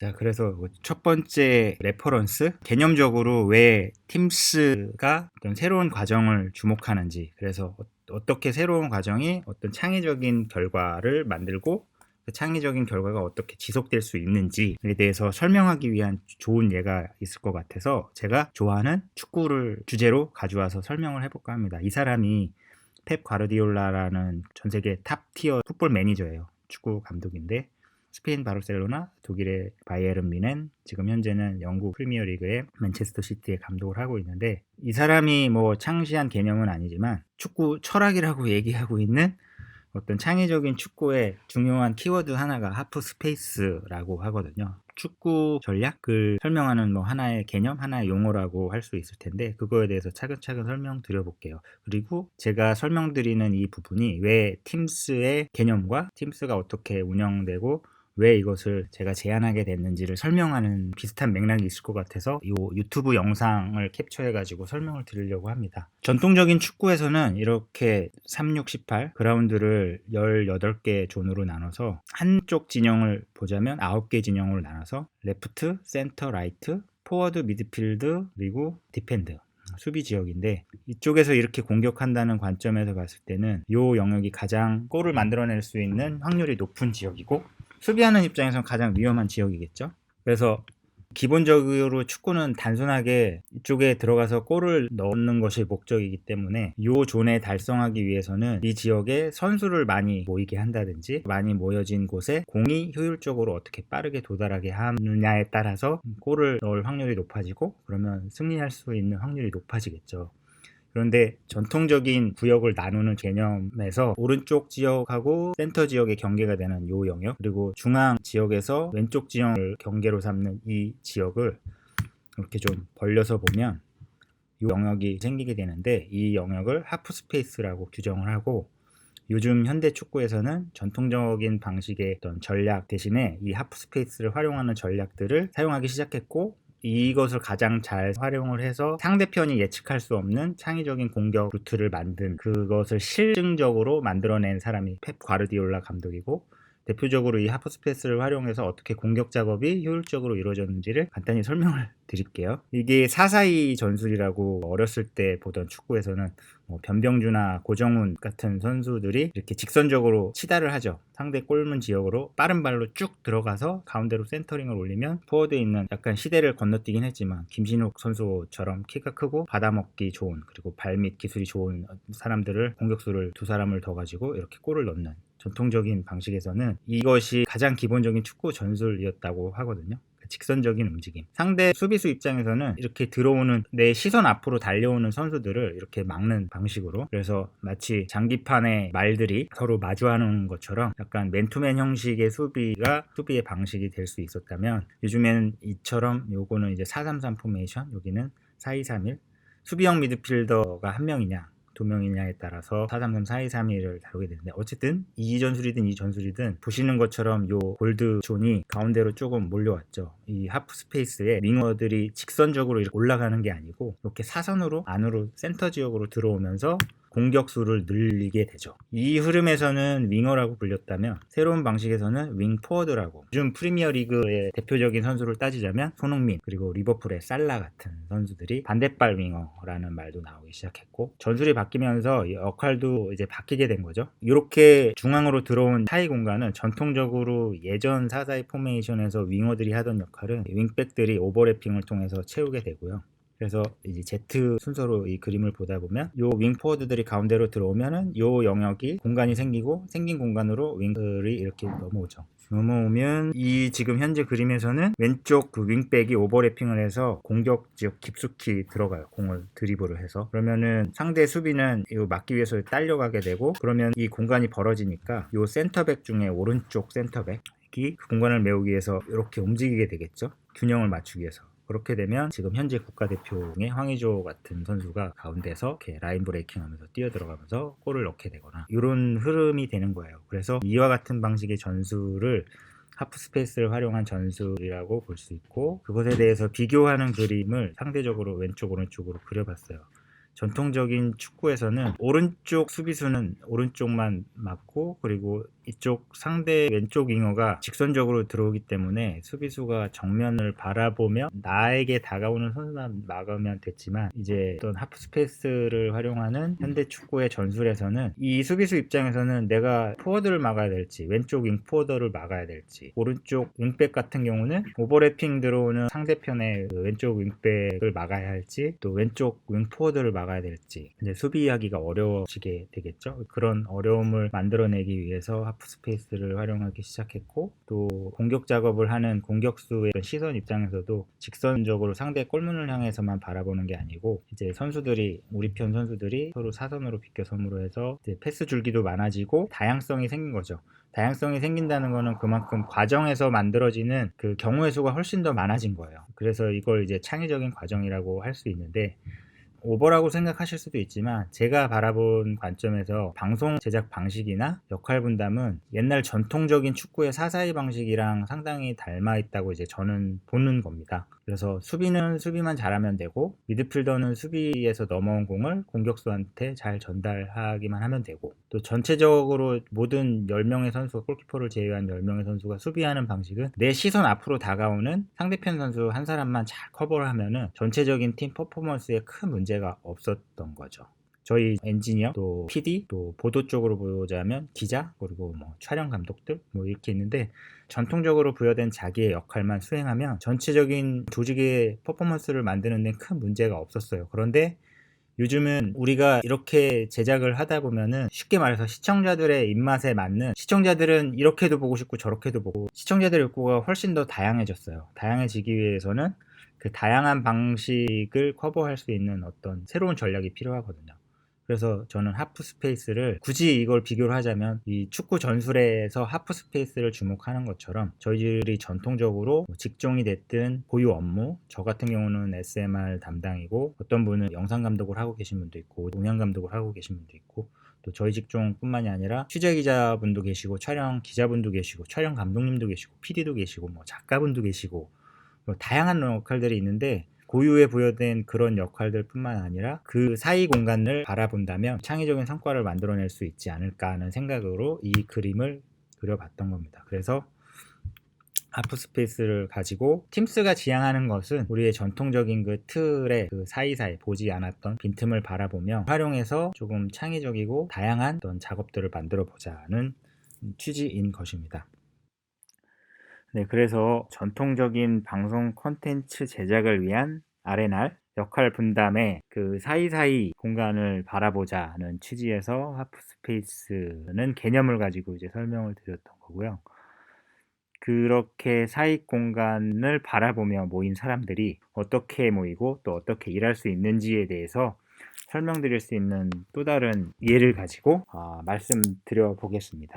자, 그래서 첫 번째 레퍼런스, 개념적으로 왜 팀스가 어떤 새로운 과정을 주목하는지, 그래서 어떻게 새로운 과정이 어떤 창의적인 결과를 만들고 그 창의적인 결과가 어떻게 지속될 수 있는지에 대해서 설명하기 위한 좋은 예가 있을 것 같아서 제가 좋아하는 축구를 주제로 가져와서 설명을 해볼까 합니다. 이 사람이 펩 과르디올라라는 전 세계 탑 티어 풋볼 매니저예요. 축구 감독인데 스페인 바르셀로나, 독일의 바이에른 뮌헨, 지금 현재는 영국 프리미어리그의 맨체스터 시티의 감독을 하고 있는데, 이 사람이 뭐 창시한 개념은 아니지만 축구 철학이라고 얘기하고 있는 어떤 창의적인 축구의 중요한 키워드 하나가 하프 스페이스라고 하거든요. 축구 전략을 설명하는 뭐 하나의 개념, 하나의 용어라고 할 수 있을 텐데, 그거에 대해서 차근차근 설명드려 볼게요. 그리고 제가 설명드리는 이 부분이 왜 팀스의 개념과 팀스가 어떻게 운영되고 왜 이것을 제가 제안하게 됐는지를 설명하는 비슷한 맥락이 있을 것 같아서 이 유튜브 영상을 캡처해 가지고 설명을 드리려고 합니다. 전통적인 축구에서는 이렇게 36, 18 그라운드를 18개 존으로 나눠서 한쪽 진영을 보자면 9개 진영으로 나눠서 레프트, 센터, 라이트, 포워드, 미드필드, 그리고 디펜드, 수비 지역인데, 이쪽에서 이렇게 공격한다는 관점에서 봤을 때는 이 영역이 가장 골을 만들어낼 수 있는 확률이 높은 지역이고, 수비하는 입장에서는 가장 위험한 지역이겠죠. 그래서 기본적으로 축구는 단순하게 이쪽에 들어가서 골을 넣는 것이 목적이기 때문에 이 존에 달성하기 위해서는 이 지역에 선수를 많이 모이게 한다든지, 많이 모여진 곳에 공이 효율적으로 어떻게 빠르게 도달하게 하느냐에 따라서 골을 넣을 확률이 높아지고, 그러면 승리할 수 있는 확률이 높아지겠죠. 그런데 전통적인 구역을 나누는 개념에서 오른쪽 지역하고 센터 지역의 경계가 되는 이 영역, 그리고 중앙 지역에서 왼쪽 지역을 경계로 삼는 이 지역을 이렇게 좀 벌려서 보면 이 영역이 생기게 되는데, 이 영역을 하프 스페이스라고 규정을 하고, 요즘 현대 축구에서는 전통적인 방식의 어떤 전략 대신에 이 하프 스페이스를 활용하는 전략들을 사용하기 시작했고, 이것을 가장 잘 활용을 해서 상대편이 예측할 수 없는 창의적인 공격 루트를 만든, 그것을 실증적으로 만들어낸 사람이 펩 과르디올라 감독이고, 대표적으로 이 하프 스페이스를 활용해서 어떻게 공격 작업이 효율적으로 이루어졌는지를 간단히 설명을 드릴게요. 이게 4-4-2 전술이라고 어렸을 때 보던 축구에서는 변병주나 고정훈 같은 선수들이 이렇게 직선적으로 치달을 하죠. 상대 골문 지역으로 빠른 발로 쭉 들어가서 가운데로 센터링을 올리면 포워드에 있는, 약간 시대를 건너뛰긴 했지만 김신욱 선수처럼 키가 크고 받아먹기 좋은, 그리고 발밑 기술이 좋은 사람들을, 공격수를 두 사람을 더 가지고 이렇게 골을 넣는 전통적인 방식에서는 이것이 가장 기본적인 축구 전술이었다고 하거든요. 직선적인 움직임. 상대 수비수 입장에서는 이렇게 들어오는, 내 시선 앞으로 달려오는 선수들을 이렇게 막는 방식으로, 그래서 마치 장기판의 말들이 서로 마주하는 것처럼 약간 맨투맨 형식의 수비의 방식이 될 수 있었다면, 요즘에는 이처럼 요거는 이제 4-3-3 포메이션, 여기는 4-2-3-1, 수비형 미드필더가 한 명이냐 두 명이냐에 따라서 4-3-3, 4-2-3-1을 다루게 되는데, 어쨌든 이 전술이든 보시는 것처럼 요 골드 존이 가운데로 조금 몰려왔죠. 이 하프 스페이스에 윙어들이 직선적으로 이렇게 올라가는 게 아니고 이렇게 사선으로 안으로 센터 지역으로 들어오면서 공격수를 늘리게 되죠. 이 흐름에서는 윙어라고 불렸다면, 새로운 방식에서는 윙 포워드라고, 요즘 프리미어리그의 대표적인 선수를 따지자면 손흥민, 그리고 리버풀의 살라 같은 선수들이 반대발 윙어라는 말도 나오기 시작했고, 전술이 바뀌면서 역할도 이제 바뀌게 된 거죠. 이렇게 중앙으로 들어온 사이 공간은 전통적으로 예전 4-4-2 포메이션에서 윙어들이 하던 역할은 윙백들이 오버래핑을 통해서 채우게 되고요. 그래서 이제 Z 순서로 이 그림을 보다 보면 요 윙포워드들이 가운데로 들어오면은 요 영역이 공간이 생기고, 생긴 공간으로 윙들이 이렇게 넘어오면 이 지금 현재 그림에서는 왼쪽 그 윙백이 오버래핑을 해서 공격 지역 깊숙이 들어가요. 공을 드리블을 해서. 그러면은 상대 수비는 이거 막기 위해서 딸려가게 되고, 그러면 이 공간이 벌어지니까 요 센터백 중에 오른쪽 센터백이 그 공간을 메우기 위해서 이렇게 움직이게 되겠죠. 균형을 맞추기 위해서. 그렇게 되면 지금 현재 국가대표의 황의조 같은 선수가 가운데서 이렇게 라인 브레이킹하면서 뛰어들어가면서 골을 넣게 되거나, 이런 흐름이 되는 거예요. 그래서 이와 같은 방식의 전술을 하프 스페이스를 활용한 전술이라고 볼 수 있고, 그것에 대해서 비교하는 그림을 상대적으로 왼쪽 오른쪽으로 그려봤어요. 전통적인 축구에서는 오른쪽 수비수는 오른쪽만 막고, 그리고 이쪽 상대 왼쪽 윙어가 직선적으로 들어오기 때문에 수비수가 정면을 바라보며 나에게 다가오는 선수만 막으면 됐지만, 이제 어떤 하프 스페이스를 활용하는 현대 축구의 전술에서는 이 수비수 입장에서는 내가 포워드를 막아야 될지, 왼쪽 윙 포워드를 막아야 될지, 오른쪽 윙백 같은 경우는 오버래핑 들어오는 상대편의 그 왼쪽 윙백을 막아야 할지, 또 왼쪽 윙 포워드를 막아야 될지, 이제 수비하기가 어려워지게 되겠죠. 그런 어려움을 만들어내기 위해서 하프 스페이스를 활용하기 시작했고, 또 공격 작업을 하는 공격수의 시선 입장에서도 직선적으로 상대 골문을 향해서만 바라보는 게 아니고, 이제 선수들이, 우리 편 선수들이 서로 사선으로 비껴섬으로 해서 이제 패스 줄기도 많아지고 다양성이 생긴 거죠. 다양성이 생긴다는 거는 그만큼 과정에서 만들어지는 그 경우의 수가 훨씬 더 많아진 거예요. 그래서 이걸 이제 창의적인 과정이라고 할 수 있는데, 오버라고 생각하실 수도 있지만, 제가 바라본 관점에서 방송 제작 방식이나 역할 분담은 옛날 전통적인 축구의 사사이 방식이랑 상당히 닮아 있다고 이제 저는 보는 겁니다. 그래서 수비는 수비만 잘하면 되고, 미드필더는 수비에서 넘어온 공을 공격수한테 잘 전달하기만 하면 되고, 또 전체적으로 모든 10명의 선수가, 골키퍼를 제외한 10명의 선수가 수비하는 방식은 내 시선 앞으로 다가오는 상대편 선수 한 사람만 잘 커버를 하면은 전체적인 팀 퍼포먼스에 큰 문제가 없었던 거죠. 저희 엔지니어, 또 PD, 또 보도 쪽으로 보자면 기자, 그리고 뭐 촬영 감독들 뭐 이렇게 있는데, 전통적으로 부여된 자기의 역할만 수행하면 전체적인 조직의 퍼포먼스를 만드는 데 큰 문제가 없었어요. 그런데 요즘은 우리가 이렇게 제작을 하다 보면은, 쉽게 말해서 시청자들의 입맛에 맞는, 시청자들은 이렇게도 보고 싶고 저렇게도 보고, 시청자들의 욕구가 훨씬 더 다양해졌어요. 다양해지기 위해서는 그 다양한 방식을 커버할 수 있는 어떤 새로운 전략이 필요하거든요. 그래서 저는 하프 스페이스를, 굳이 이걸 비교를 하자면 이 축구 전술에서 하프 스페이스를 주목하는 것처럼, 저희들이 전통적으로 직종이 됐든 고유 업무, 저 같은 경우는 SMR 담당이고, 어떤 분은 영상 감독을 하고 계신 분도 있고, 음향 감독을 하고 계신 분도 있고, 또 저희 직종뿐만이 아니라 취재 기자분도 계시고, 촬영 기자분도 계시고, 촬영 감독님도 계시고, PD도 계시고, 뭐 작가분도 계시고, 뭐 다양한 역할들이 있는데, 고유에 부여된 그런 역할들 뿐만 아니라 그 사이 공간을 바라본다면 창의적인 성과를 만들어낼 수 있지 않을까 하는 생각으로 이 그림을 그려봤던 겁니다. 그래서 하프 스페이스를 가지고 팀스가 지향하는 것은, 우리의 전통적인 그 틀의 그 사이사이 보지 않았던 빈틈을 바라보며 활용해서 조금 창의적이고 다양한 어떤 작업들을 만들어 보자는 취지인 것입니다. 네, 그래서 전통적인 방송 콘텐츠 제작을 위한 R&R, 역할 분담의 그 사이사이 공간을 바라보자는 취지에서 하프 스페이스는 개념을 가지고 이제 설명을 드렸던 거고요. 그렇게 사이 공간을 바라보며 모인 사람들이 어떻게 모이고 또 어떻게 일할 수 있는지에 대해서 설명드릴 수 있는 또 다른 예를 가지고 말씀드려 보겠습니다.